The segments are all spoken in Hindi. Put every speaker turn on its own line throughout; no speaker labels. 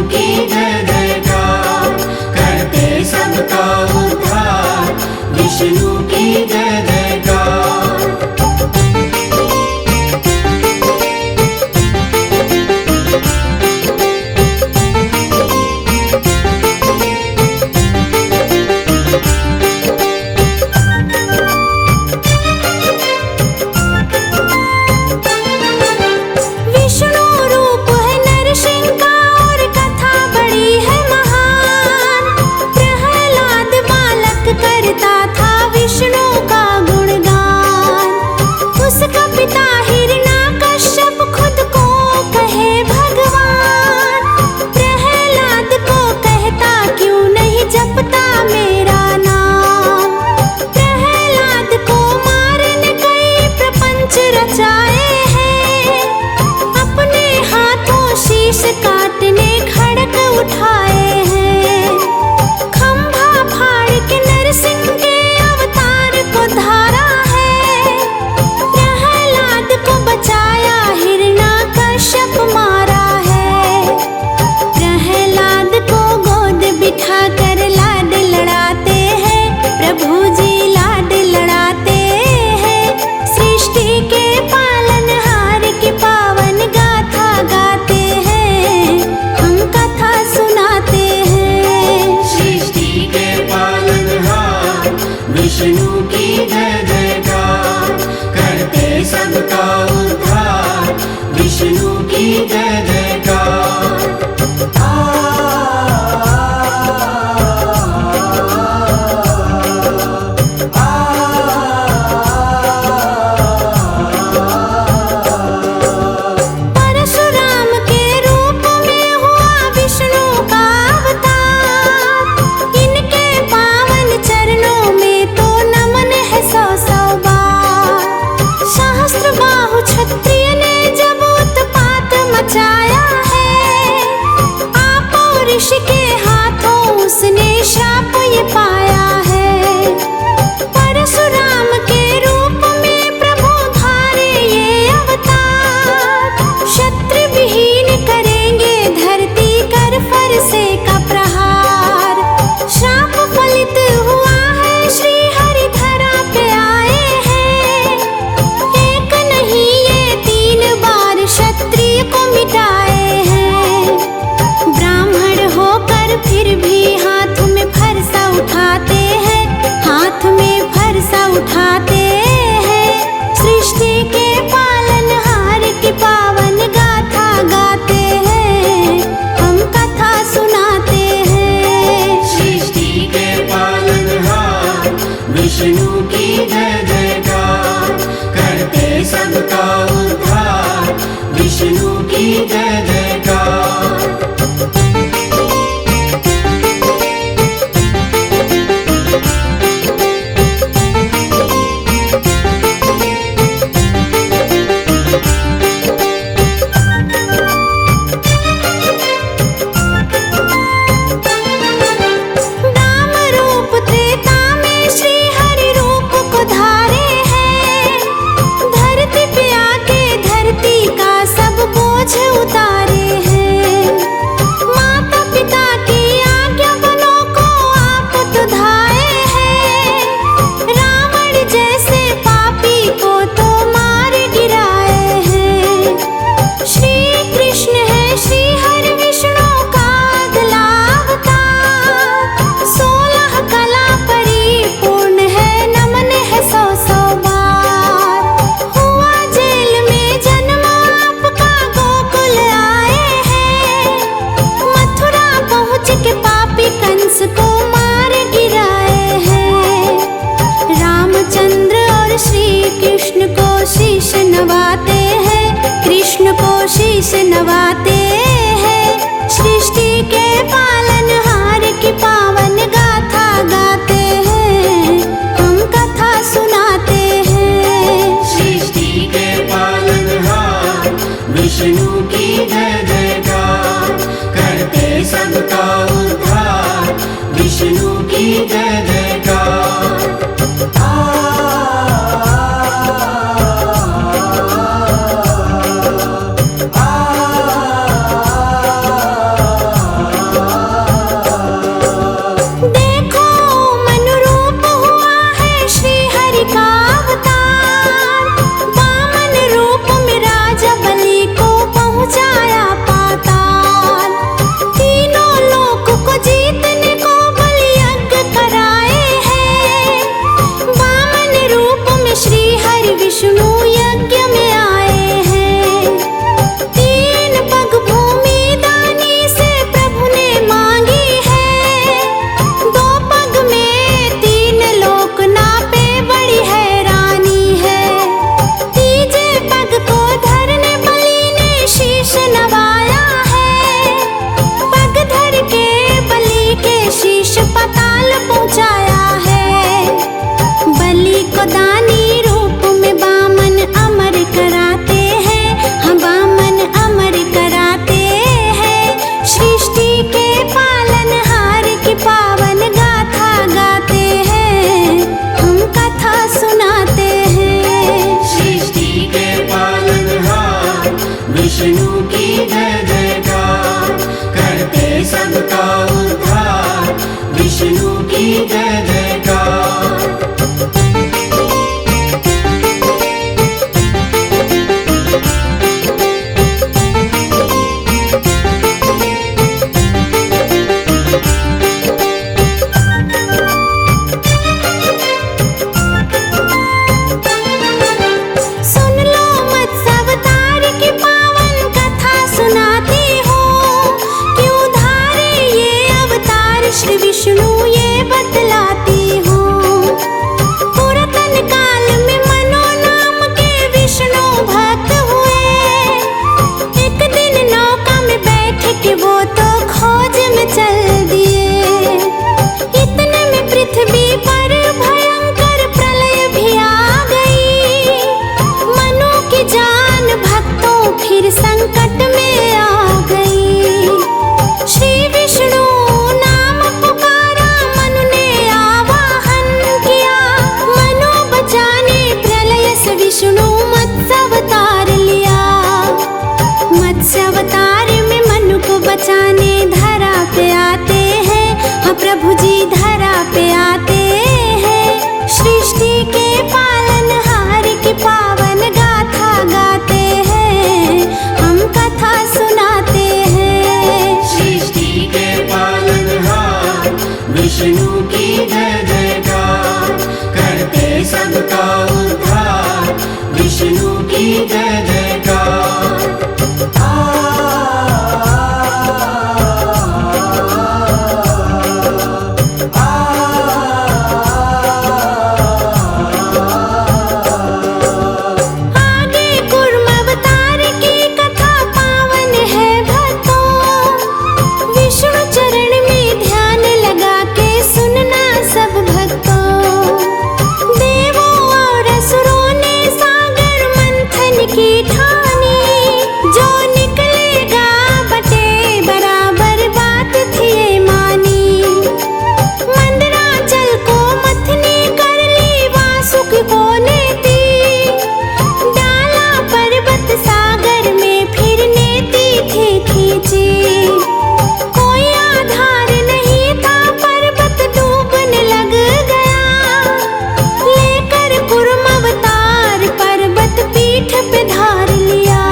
की जय जयकार, करते सबका उद्धार, विष्णु की जय जयकार।
विष्णु रूप है नरसिंह का और कथा बड़ी है सृष्टि के पालनहार की पावन गाथा गाते हैं, हम कथा सुनाते हैं।
सृष्टि के पालनहार विष्णु की जय जयकार, करते सबका उद्धार विष्णु की जय जयकार।
सुन लो मत्स्य अवतार की पावन कथा सुनाती हो, क्यों धारे ये अवतार श्री विष्णु ये बतलाती हो। पुरातन काल में मनो नाम के विष्णु भक्त हुए, एक दिन नौका में बैठ के वो तो खोज में चल दिए। इतने में पृथ्वी पर भयंकर प्रलय भी आ गई, मनु की जान भक्तों फिर संकट में आ गई। श्री विष्णु नाम पुकारा, मनु ने आवाहन किया, मनु बचाने प्रलय से विष्णु मत्स्य अवतार लिया। मत्स्य अवतार में मनु को बचाने धरा पे आते हैं, हाँ प्रभु जी धरा पे आते हैं। सृष्टि के पालनहार की पावन गाथा गाते हैं, हम कथा सुनाते हैं।
सृष्टि के पालनहार विष्णु की जय जयकार, करते सबका उद्धार विष्णु की जय जयकार।
आगे कूर्म अवतार की कथा पावन है भक्तों, विष्णु चरण में ध्यान लगा के सुनना सब भक्तों। देवों और असुरों ने सागर मंथन की ठानी, जो निकलेगा बटे बराबर बात थी ये मानी। मंदराचल को मथनी कर ली वासुक को नेती, डाला पर्वत सागर में फिर नेती थी खींची। कोई आधार नहीं था पर्वत डूबने लग गया, लेकर कूर्म अवतार पर्वत पीठ पे धार लिया।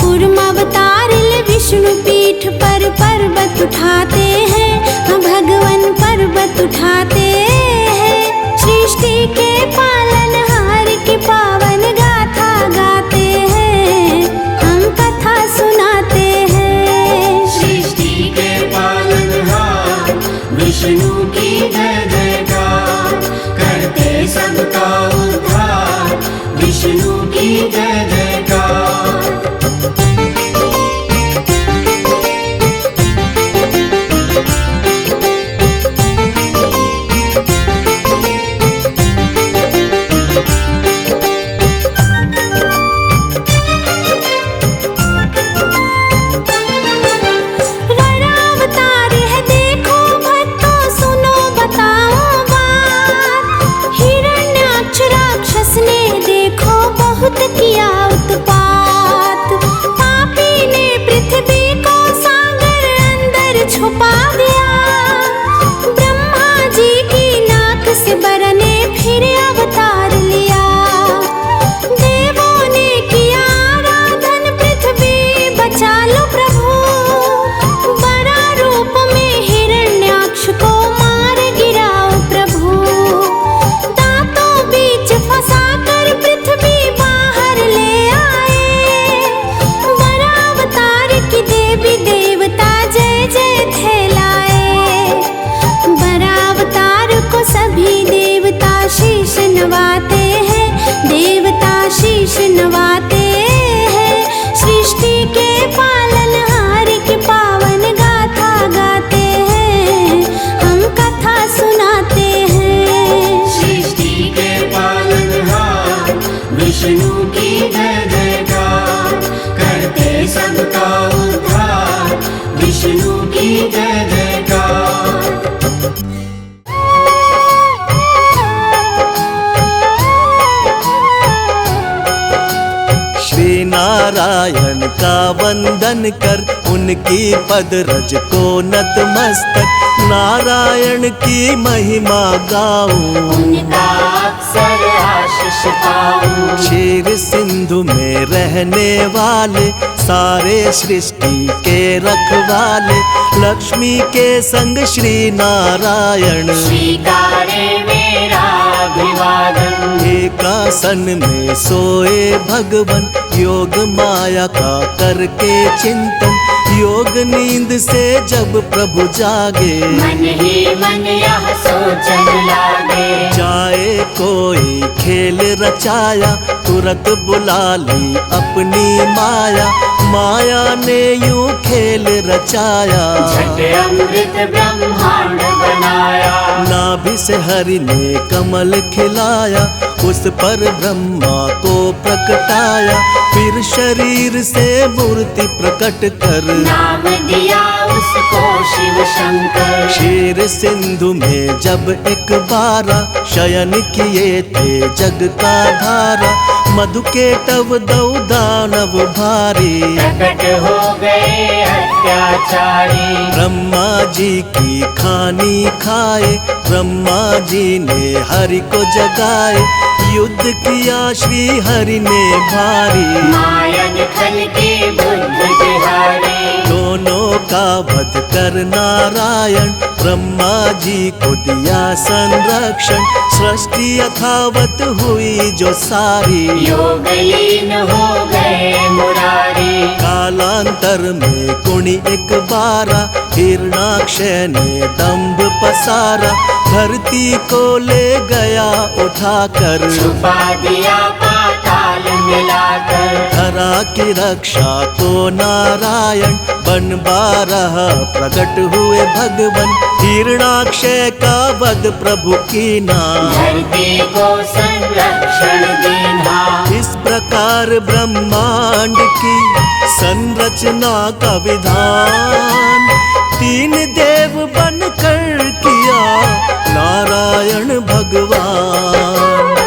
कूर्म अवतार ले विष्णु पीठ पर पर्वत उठाते हैं, हाँ भगवान पर्वत उठाते हैं। सृष्टि के पालनहार की पावन गाथा गाते हैं, हम कथा सुनाते हैं।
सृष्टि के पालनहार विष्णु की जय जयकार, करते सबका उद्धार विष्णु की जय जयकार।
अवतार है देखो भक्तों, सुनो बताओ बात। हिरण्याक्ष राक्षस ने देखो बहुत किया उत्पात, पापी ने पृथ्वी को सागर अंदर छुपा दिया। ब्रह्मा जी की नाक से बर ने फिर अवतार लिया। देवों ने किया आराधन, पृथ्वी बचा लो प्रभु। बड़ा रूप में हिरण्याक्ष को मार गिराओ प्रभु। दांतों बीच फंसा कर पृथ्वी बाहर ले आए। बड़ा अवतार की देवी देवता जय जय थे लाए। बड़ा अवतार को सभी देवता शीश नवाते हैं, देवता शीश नवाते हैं। सृष्टि के पालनहार की पावन गाथा गाते हैं, हम कथा सुनाते हैं।
सृष्टि के पालनहार विष्णु की जय जयकार, करते सबका उद्धार विष्णु विष्णु की जय जयकार।
श्री नारायण का वंदन कर, उनकी पद रज को नतमस्तक, नारायण की महिमा गाऊं,
उनका अक्सर आशीष पाऊं।
क्षीर सिंधु में रहने वाले, सारे सृष्टि के रखवाले, लक्ष्मी के संग श्री नारायण,
स्वीकारे मेरा अभिवादन।
एकासन में सोए भगवन, योग माया का करके चिंतन, योग नींद से जब प्रभु जागे,
मन ही मन यह सोचन लागे।
जाए कोई खेल रचाया, तुरंत बुला ली अपनी माया, माया ने यूं खेल रचाया,
झट अमृत ब्रह्मांड बनाया।
नाभि से हरि ने कमल खिलाया, उस पर ब्रह्मा को प्रकटाया, फिर शरीर से मूर्ति प्रकट कर,
नाम दिया उसको शिव शंकर।
क्षीर सिंधु में जब एक बारा, शयन किए थे जग का धारा, मधु के टव दौ दानव भारी,
प्रकट हो गए अत्याचारी।
ब्रह्मा जी की खानी खाए, ब्रह्मा जी ने हरि को जगाए, युद्ध किया श्री हरि ने भारी,
मायन खल के बुद्ध बिहारी।
दोनों का वध कर नारायण, ब्रह्मा जी को दिया संरक्षण, सृष्टि यथावत हुई जो सारी,
योग लीन हो गए मुरारी।
कालांतर में कुणी एक बारा, हिरणाक्ष ने दंभ पसारा, धरती को ले गया उठाकर,
छुपा दिया पाताल मिलाकर।
धरा की रक्षा को नारायण, बन बारह प्रकट हुए भगवन, हिरणाक्ष का वध प्रभु कीना,
धरती को संरक्षण देना।
इस प्रकार ब्रह्मांड की संरचना का विधान, तीन देव बनकर किया नारायण भगवान।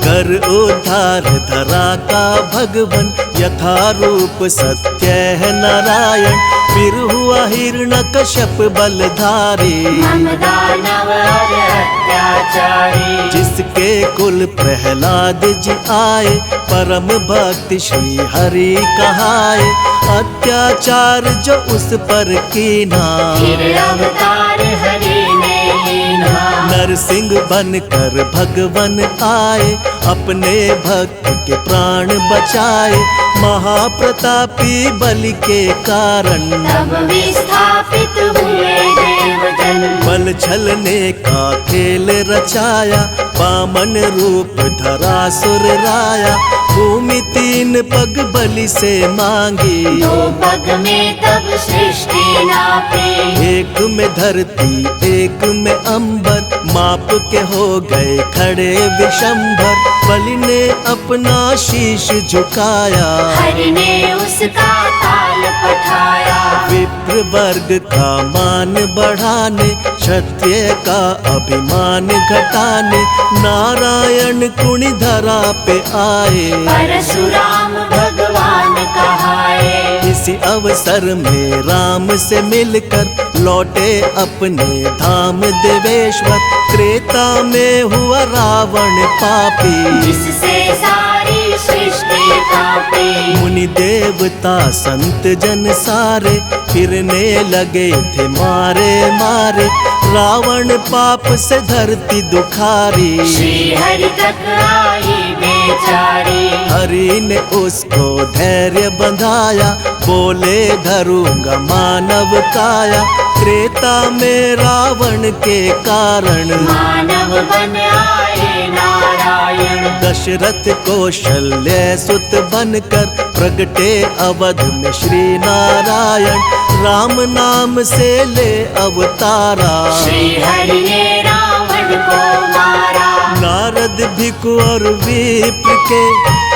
कर उद्धार धरा का भगवन, यथा रूप सत्य है नारायण, फिर हुआ हिरण्यकश्यप बलधारी,
हम दानव और अत्याचारी।
जिसके कुल प्रहलाद जी आए, परम भक्त श्री हरि कहाए, अत्याचार जो उस पर कीना,
फिर अवतार हरि ने लीना।
नरसिंह बनकर भगवन आए, अपने भक्त के प्राण बचाए, महाप्रतापी बलि के कारण,
तब विस्थापित हुए देवजन।
बल छलने का खेल रचाया, वामन रूप धरा सुर राया, भूमि तीन पग बलि से मांगी,
दो पग में तब सृष्टि नापी।
एक में धरती एक में अंबर, माप के हो गए खड़े विशंभर, बलि ने अपना शीश झुकाया,
हरि ने उसका ताल पठाया।
विप्र वर्ग का मान बढ़ाने, क्षत्रिय का अभिमान घटाने, नारायण कुणी धरा पे आए,
परशुराम भगवान कहाए।
इसी अवसर में राम से मिलकर लौटे अपने धाम देवेश्वर, त्रेता में हुआ रावण पापी,
जिससे सारी सृष्टि कांपी।
मुनि देवता संत जन सारे, फिरने लगे थे मारे मारे, रावण पाप से धरती दुखारी,
श्री हरि तक आई बेचारी।
हरि ने उसको धैर्य बंधाया, बोले धरूंगा मानव काया, त्रेता में रावण के कारण,
मानव बन आए नारायण।
दशरथ कौशल्य सुत बनकर, प्रगटे अवध में श्री नारायण, राम नाम से ले अवतारा,
श्री हरि ने रावण को मारा।
नारद भिक्षु और विप्र के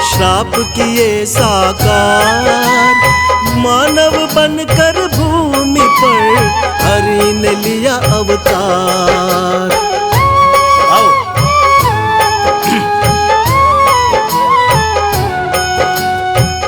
श्राप किए साकार, मानव बनकर भूमि पर हरि ने लिया अवतार। आओ।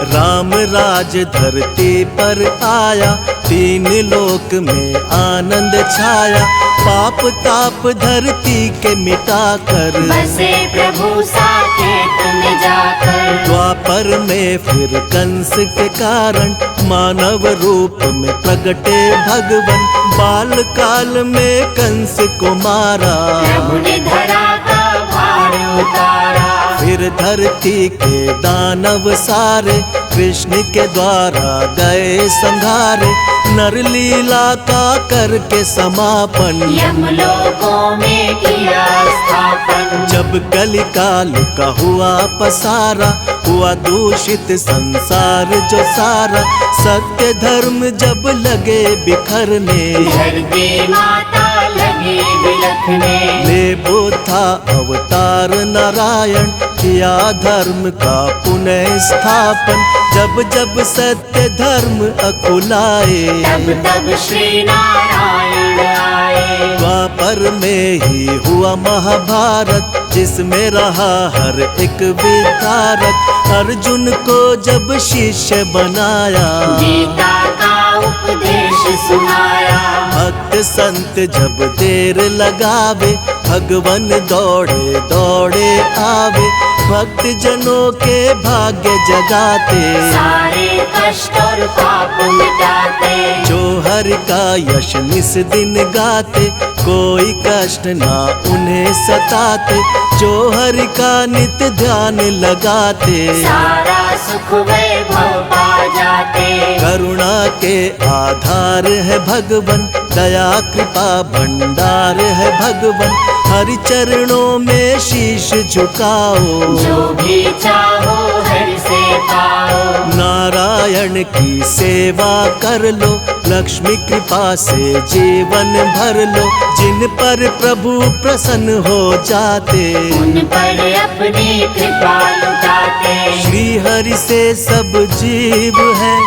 राम राज धरती पर आया, तीन लोक में आनंद छाया, पाप ताप धरती के मिटाकर
बसे प्रभु साकेत में जाकर।
द्वापर में फिर कंस के कारण मानव रूप में प्रगटे भगवन, बाल काल में कंस को मारा,
प्रभु ने धरा का भार उतारा।
फिर धरती के दानव सारे कृष्ण के द्वारा गए संघारे, नर लीला का करके समापन
यमलोकों में किया स्थापन।
जब कलिकाल का हुआ पसारा, हुआ दूषित संसार जो सारा, सत्य धर्म जब लगे बिखरने,
धरती माता लगी बिलखने।
ले बुद्धा अवतार नारायण, किया धर्म का पुनः स्थापन। जब जब सत्य धर्म अकुलाए,
तब तब श्री नारायण आए।
द्वापर में ही हुआ महाभारत, जिसमें रहा हर एक विधारक, अर्जुन को जब शिष्य बनाया,
गीता का उपदेश सुनाया।
भक्त संत जब देर लगावे, भगवन दौड़े दौड़े आवे, भक्त जनों के भाग्य जगाते,
सारे कष्ट और पाप मिटाते।
जो हरि का यश निस दिन गाते, कोई कष्ट ना उन्हें सताते, जो हरि का नित्य ध्यान लगाते,
सारा सुख वैभव पा जाते।
करुणा के आधार है भगवन, दया कृपा भंडार है भगवन, हरि चरणों में शीश झुकाओ,
जो भी चाहो हरि से पाओ।
नारायण की सेवा कर लो, लक्ष्मी कृपा से जीवन भर लो, जिन पर प्रभु प्रसन्न हो जाते,
उन पर अपनी कृपा लुटाते।
श्री हरि से सब जीव है,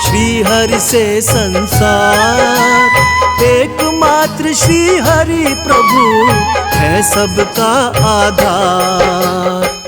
श्री हरि से संसार, एकमात्र श्री हरि प्रभु है सबका आधार।